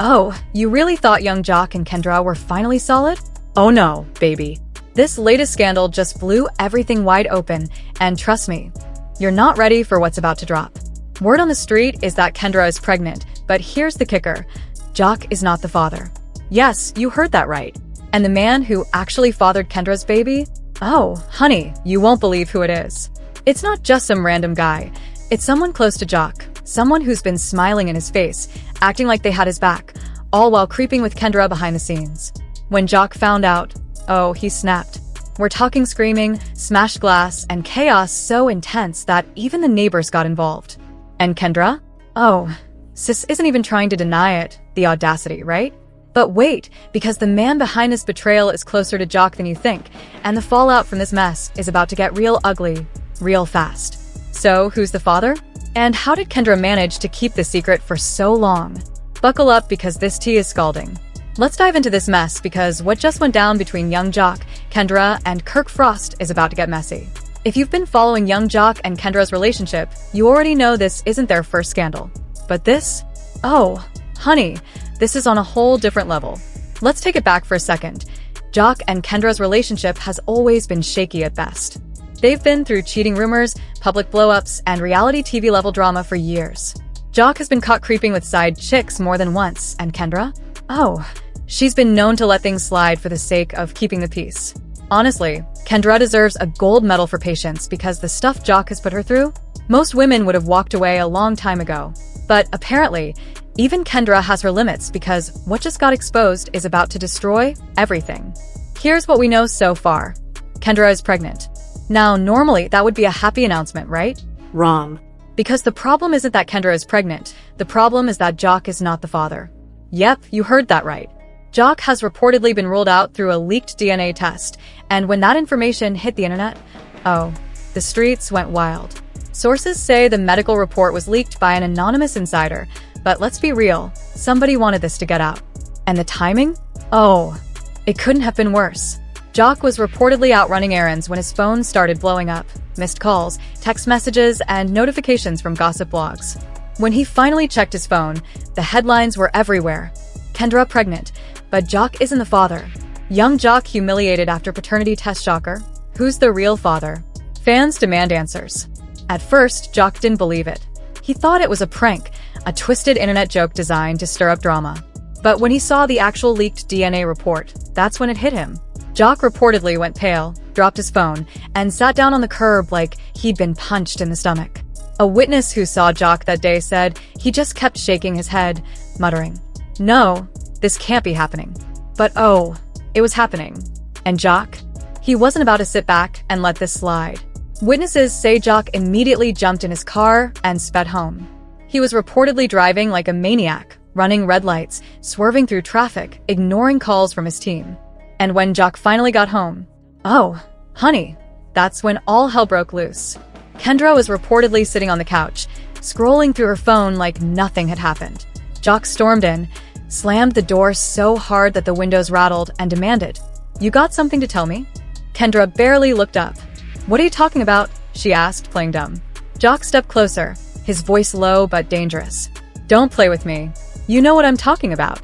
Oh, you really thought young Jock and Kendra were finally solid? Oh no, baby. This latest scandal just blew everything wide open, and trust me, you're not ready for what's about to drop. Word on the street is that Kendra is pregnant, but here's the kicker. Jock is not the father. Yes, you heard that right. And the man who actually fathered Kendra's baby? Oh, honey, you won't believe who it is. It's not just some random guy. It's someone close to Jock, someone who's been smiling in his face, acting like they had his back, all while creeping with Kendra behind the scenes. When Jock found out, oh, he snapped. We're talking screaming, smashed glass, and chaos so intense that even the neighbors got involved. And Kendra? Oh, sis isn't even trying to deny it. The audacity, right? But wait, because the man behind this betrayal is closer to Jock than you think, and the fallout from this mess is about to get real ugly, real fast. So, who's the father? And how did Kendra manage to keep the secret for so long? Buckle up because this tea is scalding. Let's dive into this mess because what just went down between young Jock, Kendra, and Kirk Frost is about to get messy. If you've been following young Jock and Kendra's relationship, you already know this isn't their first scandal. But this? Oh, honey, this is on a whole different level. Let's take it back for a second. Jock and Kendra's relationship has always been shaky at best. They've been through cheating rumors, public blow-ups, and reality TV-level drama for years. Jock has been caught creeping with side chicks more than once, and Kendra? Oh, she's been known to let things slide for the sake of keeping the peace. Honestly, Kendra deserves a gold medal for patience because the stuff Jock has put her through, most women would have walked away a long time ago. But apparently, even Kendra has her limits because what just got exposed is about to destroy everything. Here's what we know so far. Kendra is pregnant. Now, normally, that would be a happy announcement, right? Wrong. Because the problem isn't that Kendra is pregnant. The problem is that Jock is not the father. Yep, you heard that right. Jock has reportedly been ruled out through a leaked DNA test, and when that information hit the internet, oh, the streets went wild. Sources say the medical report was leaked by an anonymous insider, but let's be real, somebody wanted this to get out. And the timing? Oh, it couldn't have been worse. Jock was reportedly out running errands when his phone started blowing up. Missed calls, text messages, and notifications from gossip blogs. When he finally checked his phone, the headlines were everywhere. Kendra pregnant, but Jock isn't the father. Young Jock humiliated after paternity test shocker. Who's the real father? Fans demand answers. At first, Jock didn't believe it. He thought it was a prank, a twisted internet joke designed to stir up drama. But when he saw the actual leaked DNA report, that's when it hit him. Jock reportedly went pale, dropped his phone, and sat down on the curb like he'd been punched in the stomach. A witness who saw Jock that day said he just kept shaking his head, muttering, "No, this can't be happening." But oh, it was happening. And Jock? He wasn't about to sit back and let this slide. Witnesses say Jock immediately jumped in his car and sped home. He was reportedly driving like a maniac, running red lights, swerving through traffic, ignoring calls from his team. And when Jock finally got home, oh, honey, that's when all hell broke loose. Kendra was reportedly sitting on the couch, scrolling through her phone like nothing had happened. Jock stormed in, slammed the door so hard that the windows rattled, and demanded, "You got something to tell me?" Kendra barely looked up. "What are you talking about?" she asked, playing dumb. Jock stepped closer, his voice low but dangerous. "Don't play with me. You know what I'm talking about."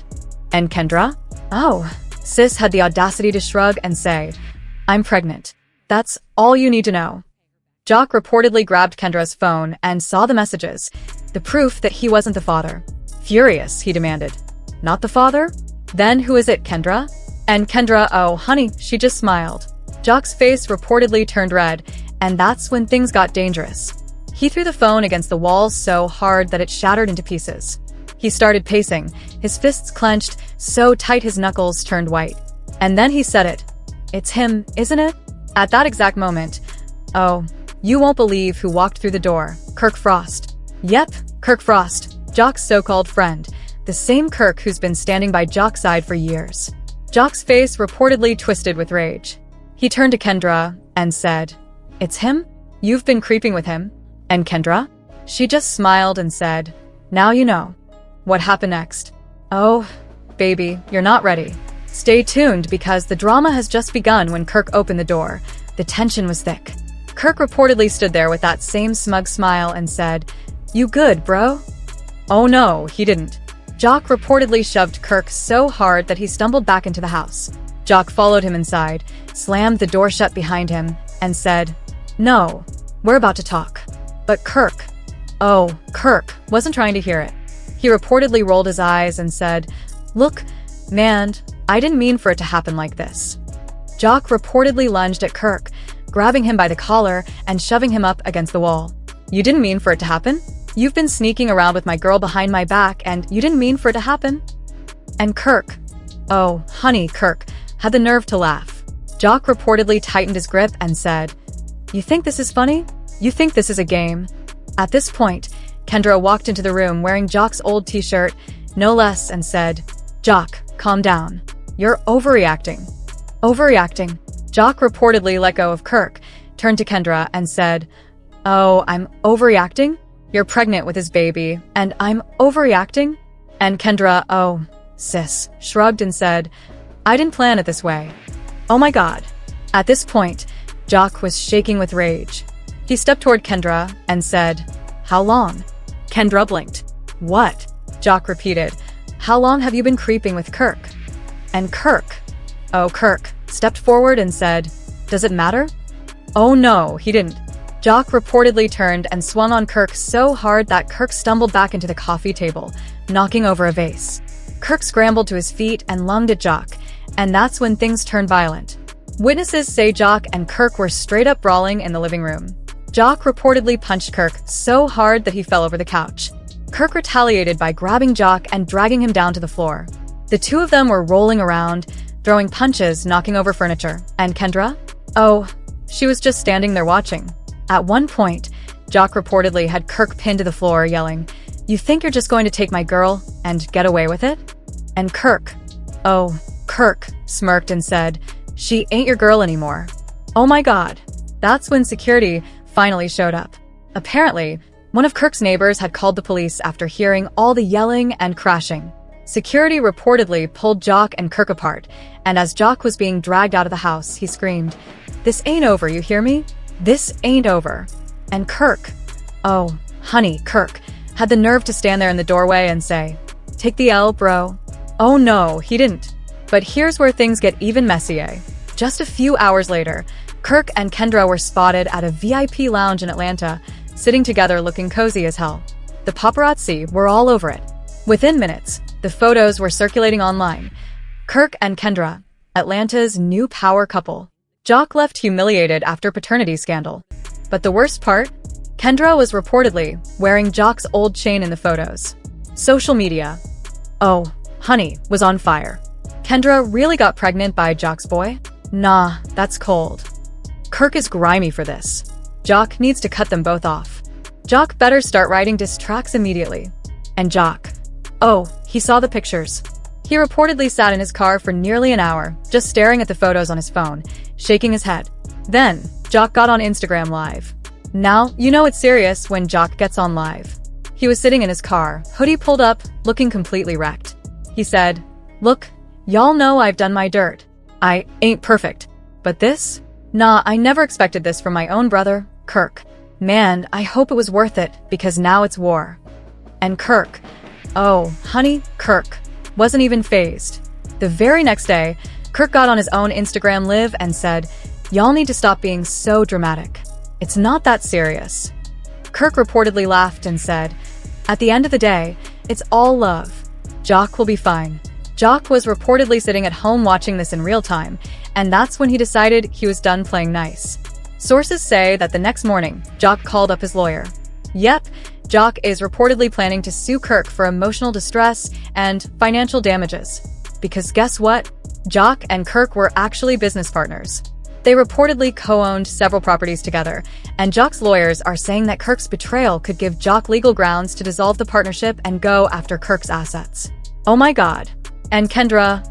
And Kendra? Oh, sis had the audacity to shrug and say, "I'm pregnant. That's all you need to know." Jock reportedly grabbed Kendra's phone and saw the messages, the proof that he wasn't the father. Furious, he demanded, "Not the father? Then who is it, Kendra?" And Kendra, oh honey, she just smiled. Jock's face reportedly turned red, and that's when things got dangerous. He threw the phone against the wall so hard that it shattered into pieces. He started pacing, his fists clenched, so tight his knuckles turned white. And then he said it. "It's him, isn't it?" At that exact moment, oh, you won't believe who walked through the door. Kirk Frost. Yep, Kirk Frost, Jock's so-called friend, the same Kirk who's been standing by Jock's side for years. Jock's face reportedly twisted with rage. He turned to Kendra and said, "It's him? You've been creeping with him?" And Kendra? She just smiled and said, "Now you know." What happened next? Oh, baby, you're not ready. Stay tuned because the drama has just begun when Kirk opened the door. The tension was thick. Kirk reportedly stood there with that same smug smile and said, "You good, bro?" Oh no, he didn't. Jock reportedly shoved Kirk so hard that he stumbled back into the house. Jock followed him inside, slammed the door shut behind him, and said, "No, we're about to talk." But Kirk wasn't trying to hear it. He reportedly rolled his eyes and said, "Look, man, I didn't mean for it to happen like this." Jock reportedly lunged at Kirk, grabbing him by the collar and shoving him up against the wall. "You didn't mean for it to happen? You've been sneaking around with my girl behind my back and you didn't mean for it to happen?" And Kirk, Kirk, had the nerve to laugh. Jock reportedly tightened his grip and said, "You think this is funny? You think this is a game?" At this point, Kendra walked into the room wearing Jock's old t-shirt, no less, and said, "Jock, calm down. You're overreacting." Overreacting? Jock reportedly let go of Kirk, turned to Kendra and said, "Oh, I'm overreacting? You're pregnant with his baby, and I'm overreacting?" And Kendra, sis, shrugged and said, "I didn't plan it this way." Oh my god. At this point, Jock was shaking with rage. He stepped toward Kendra and said, "How long?" Kendra blinked. "What?" Jock repeated, "How long have you been creeping with Kirk?" And Kirk stepped forward and said, "Does it matter?" Oh no, he didn't. Jock reportedly turned and swung on Kirk so hard that Kirk stumbled back into the coffee table, knocking over a vase. Kirk scrambled to his feet and lunged at Jock, and that's when things turned violent. Witnesses say Jock and Kirk were straight up brawling in the living room. Jock reportedly punched Kirk so hard that he fell over the couch. Kirk retaliated by grabbing Jock and dragging him down to the floor. The two of them were rolling around, throwing punches, knocking over furniture. And Kendra? She was just standing there watching. At one point, Jock reportedly had Kirk pinned to the floor, yelling, "You think you're just going to take my girl and get away with it?" And Kirk smirked and said, "She ain't your girl anymore." Oh my god. That's when security finally showed up. Apparently, one of Kirk's neighbors had called the police after hearing all the yelling and crashing. Security reportedly pulled Jock and Kirk apart, and as Jock was being dragged out of the house, he screamed, "This ain't over, you hear me? This ain't over." And Kirk, Kirk, had the nerve to stand there in the doorway and say, "Take the L, bro." Oh no, he didn't. But here's where things get even messier. Just a few hours later, Kirk and Kendra were spotted at a VIP lounge in Atlanta, sitting together looking cozy as hell. The paparazzi were all over it. Within minutes, the photos were circulating online. Kirk and Kendra, Atlanta's new power couple. Jock left humiliated after paternity scandal. But the worst part? Kendra was reportedly wearing Jock's old chain in the photos. Social media, was on fire. Kendra really got pregnant by Jock's boy? Nah, that's cold. Kirk is grimy for this. Jock needs to cut them both off. Jock better start writing diss tracks immediately. And Jock, he saw the pictures. He reportedly sat in his car for nearly an hour, just staring at the photos on his phone, shaking his head. Then, Jock got on Instagram Live. Now, you know it's serious when Jock gets on live. He was sitting in his car, hoodie pulled up, looking completely wrecked. He said, "Look, y'all know I've done my dirt. I ain't perfect. But this? Nah, I never expected this from my own brother, Kirk. Man, I hope it was worth it, because now it's war." And Kirk, Kirk, wasn't even fazed. The very next day, Kirk got on his own Instagram Live and said, "Y'all need to stop being so dramatic. It's not that serious." Kirk reportedly laughed and said, "At the end of the day, it's all love. Jock will be fine." Jock was reportedly sitting at home watching this in real time, and that's when he decided he was done playing nice. Sources say that the next morning, Jock called up his lawyer. Yep, Jock is reportedly planning to sue Kirk for emotional distress and financial damages. Because guess what? Jock and Kirk were actually business partners. They reportedly co-owned several properties together, and Jock's lawyers are saying that Kirk's betrayal could give Jock legal grounds to dissolve the partnership and go after Kirk's assets. Oh my god. And Kendra,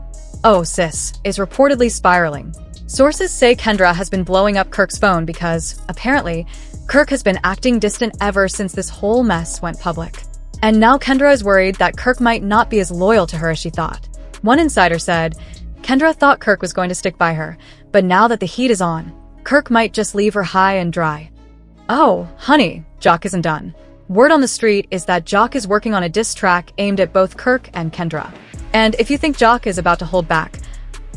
is reportedly spiraling. Sources say Kendra has been blowing up Kirk's phone because, apparently, Kirk has been acting distant ever since this whole mess went public. And now Kendra is worried that Kirk might not be as loyal to her as she thought. One insider said, Kendra thought Kirk was going to stick by her, but now that the heat is on, Kirk might just leave her high and dry. Oh, honey, Jock isn't done. Word on the street is that Jock is working on a diss track aimed at both Kirk and Kendra. And if you think Jock is about to hold back,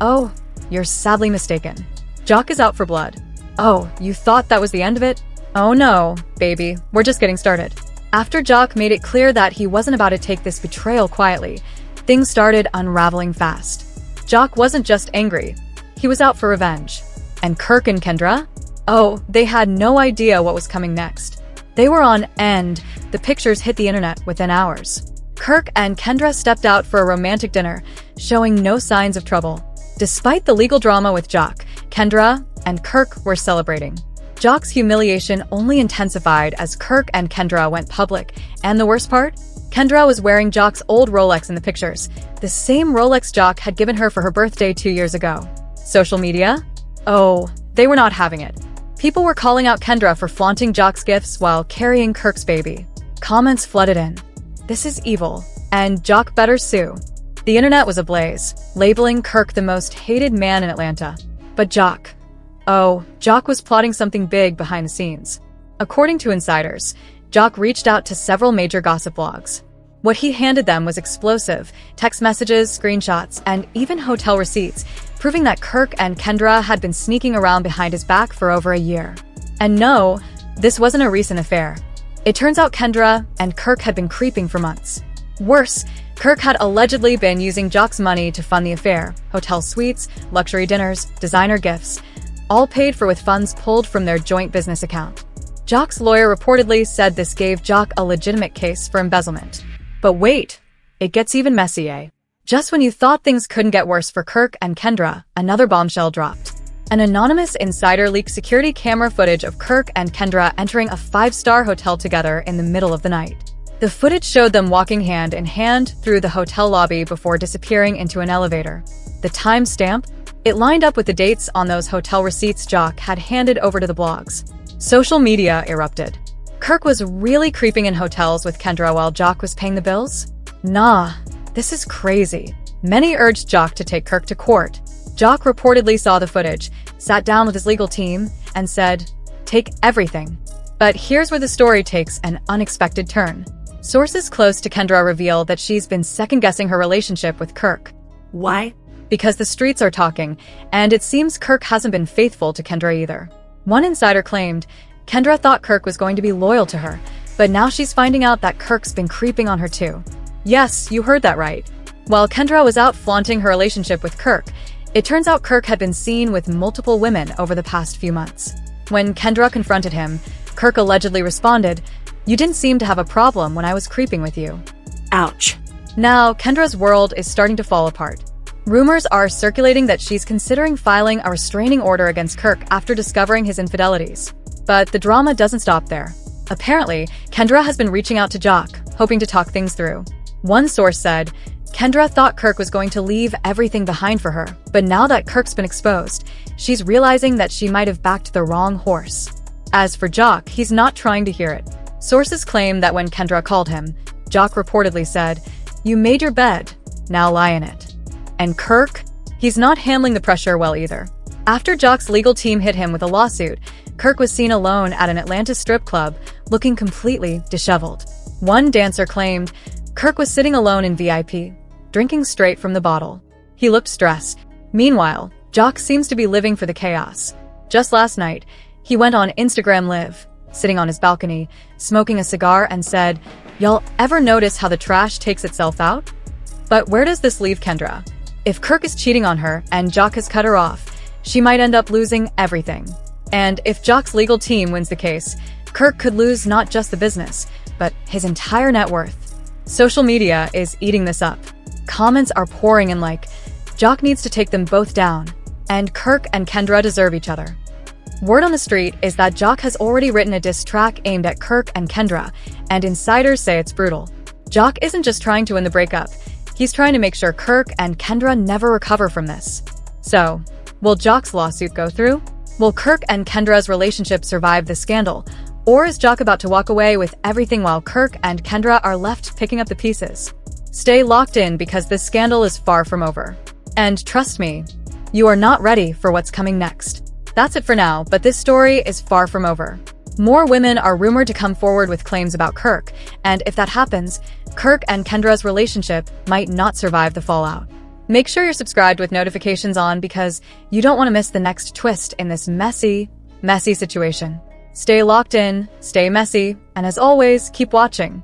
oh, you're sadly mistaken. Jock is out for blood. Oh, you thought that was the end of it? Oh no, baby, we're just getting started. After Jock made it clear that he wasn't about to take this betrayal quietly, things started unraveling fast. Jock wasn't just angry, he was out for revenge. And Kirk and Kendra? Oh, they had no idea what was coming next. They were on end. The pictures hit the internet within hours. Kirk and Kendra stepped out for a romantic dinner, showing no signs of trouble. Despite the legal drama with Jock, Kendra and Kirk were celebrating. Jock's humiliation only intensified as Kirk and Kendra went public, and the worst part? Kendra was wearing Jock's old Rolex in the pictures, the same Rolex Jock had given her for her birthday 2 years ago. Social media? Oh, they were not having it. People were calling out Kendra for flaunting Jock's gifts while carrying Kirk's baby. Comments flooded in. This is evil, and Jock better sue. The internet was ablaze, labeling Kirk the most hated man in Atlanta. But Jock was plotting something big behind the scenes. According to insiders, Jock reached out to several major gossip blogs. What he handed them was explosive, text messages, screenshots, and even hotel receipts, proving that Kirk and Kendra had been sneaking around behind his back for over a year. And no, this wasn't a recent affair. It turns out Kendra and Kirk had been creeping for months. Worse, Kirk had allegedly been using Jock's money to fund the affair: hotel suites, luxury dinners, designer gifts, all paid for with funds pulled from their joint business account. Jock's lawyer reportedly said this gave Jock a legitimate case for embezzlement. But wait, it gets even messy, eh? Just when you thought things couldn't get worse for Kirk and Kendra, another bombshell dropped. An anonymous insider leaked security camera footage of Kirk and Kendra entering a 5-star hotel together in the middle of the night. The footage showed them walking hand in hand through the hotel lobby before disappearing into an elevator. The timestamp? It lined up with the dates on those hotel receipts Jock had handed over to the blogs. Social media erupted. Kirk was really creeping in hotels with Kendra while Jock was paying the bills? Nah, this is crazy. Many urged Jock to take Kirk to court. Jock reportedly saw the footage, sat down with his legal team, and said, "Take everything." But here's where the story takes an unexpected turn. Sources close to Kendra reveal that she's been second-guessing her relationship with Kirk. Why? Because the streets are talking, and it seems Kirk hasn't been faithful to Kendra either. One insider claimed Kendra thought Kirk was going to be loyal to her, but now she's finding out that Kirk's been creeping on her too. Yes, you heard that right. While Kendra was out flaunting her relationship with Kirk, it turns out Kirk had been seen with multiple women over the past few months. When Kendra confronted him, Kirk allegedly responded, "You didn't seem to have a problem when I was creeping with you." Ouch. Now, Kendra's world is starting to fall apart. Rumors are circulating that she's considering filing a restraining order against Kirk after discovering his infidelities. But the drama doesn't stop there. Apparently, Kendra has been reaching out to Jock, hoping to talk things through. One source said, Kendra thought Kirk was going to leave everything behind for her, but now that Kirk's been exposed, she's realizing that she might have backed the wrong horse. As for Jock, he's not trying to hear it. Sources claim that when Kendra called him, Jock reportedly said, "You made your bed, now lie in it." And Kirk? He's not handling the pressure well either. After Jock's legal team hit him with a lawsuit, Kirk was seen alone at an Atlanta strip club, looking completely disheveled. One dancer claimed Kirk was sitting alone in VIP, drinking straight from the bottle. He looked stressed. Meanwhile, Jock seems to be living for the chaos. Just last night, he went on Instagram Live, sitting on his balcony, smoking a cigar, and said, "Y'all ever notice how the trash takes itself out?" But where does this leave Kendra? If Kirk is cheating on her and Jock has cut her off, she might end up losing everything. And if Jock's legal team wins the case, Kirk could lose not just the business, but his entire net worth. Social media is eating this up. Comments are pouring in like, Jock needs to take them both down, and Kirk and Kendra deserve each other. Word on the street is that Jock has already written a diss track aimed at Kirk and Kendra, and insiders say it's brutal. Jock isn't just trying to win the breakup, he's trying to make sure Kirk and Kendra never recover from this. So, will Jock's lawsuit go through? Will Kirk and Kendra's relationship survive the scandal? Or is Jock about to walk away with everything while Kirk and Kendra are left picking up the pieces? Stay locked in because this scandal is far from over. And trust me, you are not ready for what's coming next. That's it for now, but this story is far from over. More women are rumored to come forward with claims about Kirk, and if that happens, Kirk and Kendra's relationship might not survive the fallout. Make sure you're subscribed with notifications on because you don't want to miss the next twist in this messy situation. Stay locked in, stay messy, and as always, keep watching.